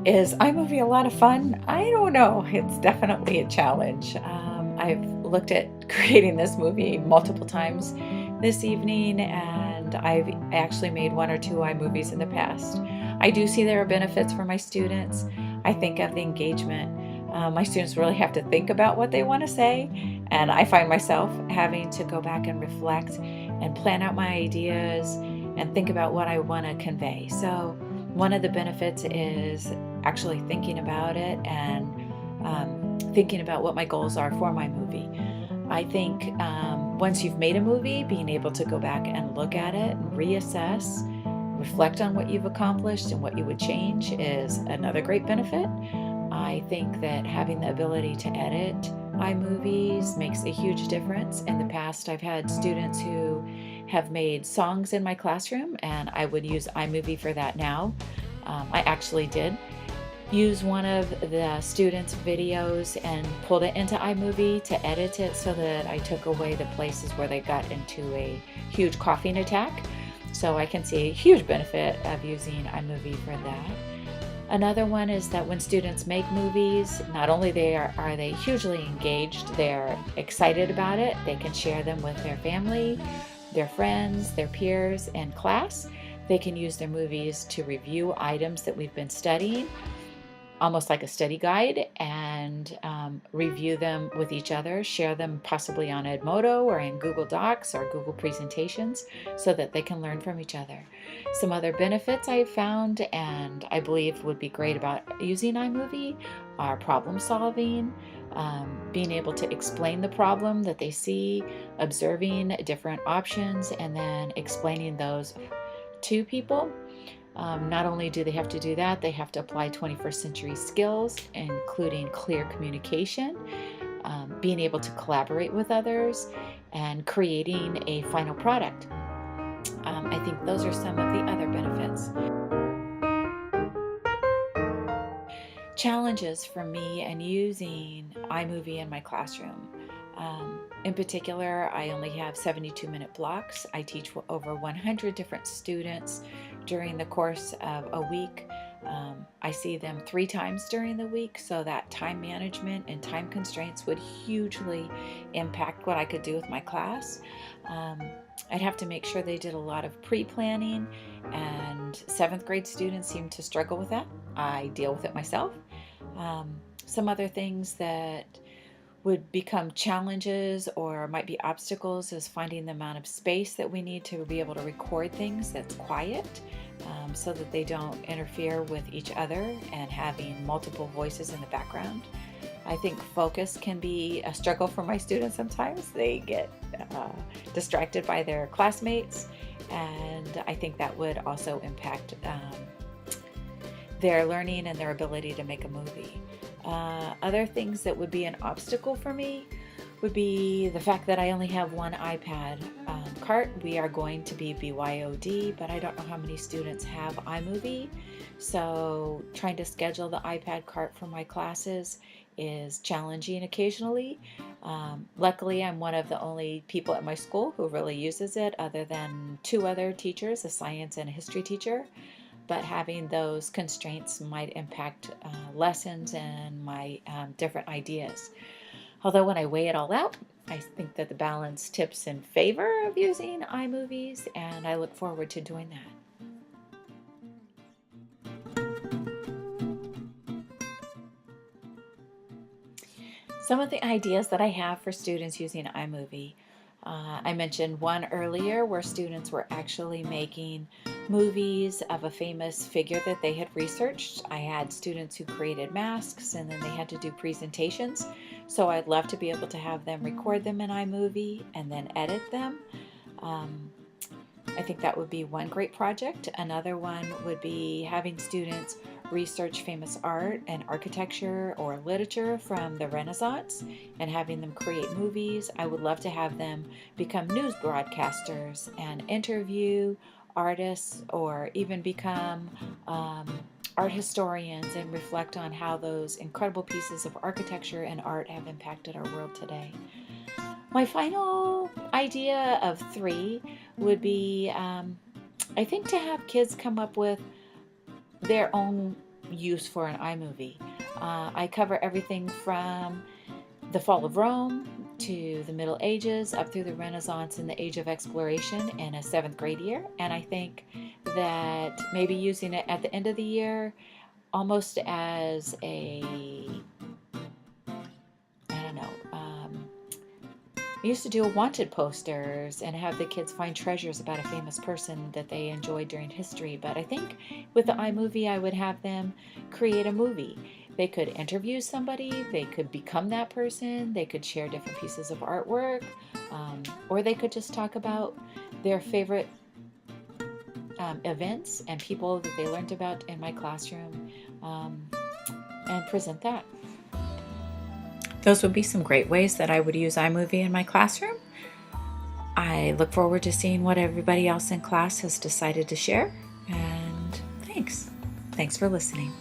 Is iMovie a lot of fun? I don't know. It's definitely a challenge. I've looked at creating this movie multiple times this evening, and I've actually made one or two iMovies in the past. I do see there are benefits for my students. I think of the engagement. My students really have to think about what they want to say, and I find myself having to go back and reflect and plan out my ideas and think about what I want to convey. So, one of the benefits is actually thinking about it and thinking about what my goals are for my movie. I think once you've made a movie, being able to go back and look at it and reassess, reflect on what you've accomplished and what you would change is another great benefit. I think that having the ability to edit iMovies makes a huge difference. In the past, I've had students who have made songs in my classroom, and I would use iMovie for that now. I actually did use one of the students' videos and pulled it into iMovie to edit it so that I took away the places where they got into a huge coughing attack. So I can see a huge benefit of using iMovie for that. Another one is that when students make movies, not only are they hugely engaged, they're excited about it, they can share them with their family, their friends, their peers, and class. They can use their movies to review items that we've been studying, almost like a study guide, and review them with each other, share them possibly on Edmodo or in Google Docs or Google Presentations so that they can learn from each other. Some other benefits I've found and I believe would be great about using iMovie are problem solving, being able to explain the problem that they see, observing different options, and then explaining those to people. Not only do they have to do that, they have to apply 21st century skills, including clear communication, being able to collaborate with others, and creating a final product. I think those are some of the other benefits. Challenges for me and using iMovie in my classroom. In particular, I only have 72-minute blocks. I teach over 100 different students during the course of a week. I see them 3 times during the week, so that time management and time constraints would hugely impact what I could do with my class. I'd have to make sure they did a lot of pre-planning, and 7th grade students seem to struggle with that. I deal with it myself. Some other things that would become challenges or might be obstacles is finding the amount of space that we need to be able to record things that's quiet, so that they don't interfere with each other, and having multiple voices in the background. I think focus can be a struggle for my students sometimes. They get distracted by their classmates, and I think that would also impact their learning and their ability to make a movie. Other things that would be an obstacle for me would be the fact that I only have one iPad cart. We are going to be BYOD, but I don't know how many students have iMovie, so trying to schedule the iPad cart for my classes is challenging occasionally. Luckily, I'm one of the only people at my school who really uses it, other than 2 other teachers, a science and a history teacher. But having those constraints might impact lessons and my different ideas. Although when I weigh it all out, I think that the balance tips in favor of using iMovies, and I look forward to doing that. Some of the ideas that I have for students using iMovie. I mentioned one earlier where students were actually making movies of a famous figure that they had researched. I had students who created masks, and then they had to do presentations. So I'd love to be able to have them record them in iMovie and then edit them. I think that would be one great project. Another one would be having students research famous art and architecture or literature from the Renaissance and having them create movies. I would love to have them become news broadcasters and interview artists, or even become art historians and reflect on how those incredible pieces of architecture and art have impacted our world today. My final idea of 3 would be, I think, to have kids come up with their own use for an iMovie. I cover everything from the fall of Rome to the Middle Ages up through the Renaissance and the Age of Exploration in a 7th grade year. And I think that maybe using it at the end of the year almost as a, I don't know, I used to do wanted posters and have the kids find treasures about a famous person that they enjoyed during history. But I think with the iMovie, I would have them create a movie. They could interview somebody, they could become that person, they could share different pieces of artwork, or they could just talk about their favorite events and people that they learned about in my classroom, and present that. Those would be some great ways that I would use iMovie in my classroom. I look forward to seeing what everybody else in class has decided to share, and thanks. Thanks for listening.